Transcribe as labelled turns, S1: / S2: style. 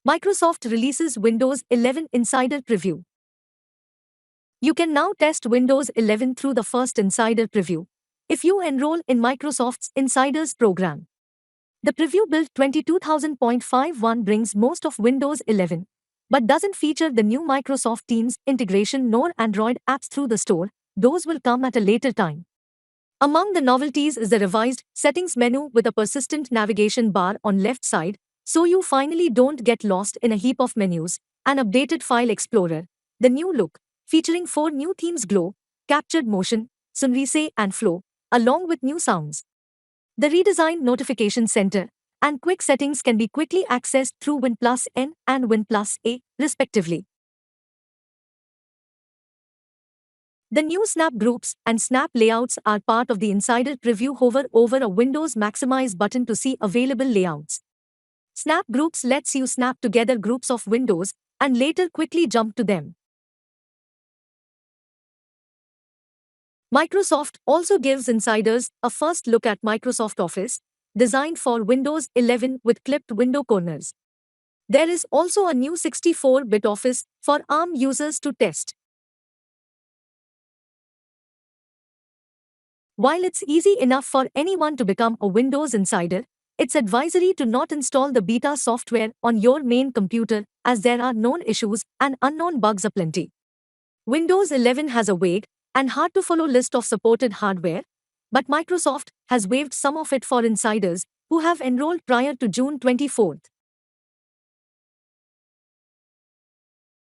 S1: Microsoft releases Windows 11 Insider Preview. You can now test Windows 11 through the first Insider Preview if you enroll in Microsoft's Insiders program. The preview build 22000.51 brings most of Windows 11, but doesn't feature the new Microsoft Teams integration nor Android apps through the store. Those will come at a later time. Among the novelties is the revised settings menu with a persistent navigation bar on left side, so you finally don't get lost in a heap of menus, an updated file explorer, the new look, featuring 4 new themes: Glow, Captured Motion, Sunrise and Flow, along with new sounds. The redesigned notification center and quick settings can be quickly accessed through Win plus N and Win plus A, respectively. The new Snap Groups and Snap Layouts are part of the Insider Preview. Hover over a Windows Maximize button to see available layouts. Snap Groups lets you snap together groups of windows and later quickly jump to them. Microsoft also gives insiders a first look at Microsoft Office, designed for Windows 11 with clipped window corners. There is also a new 64-bit Office for ARM users to test. While it's easy enough for anyone to become a Windows insider, it's advisory to not install the beta software on your main computer, as there are known issues and unknown bugs aplenty. Windows 11 has a vague and hard-to-follow list of supported hardware, but Microsoft has waived some of it for insiders who have enrolled prior to June 24.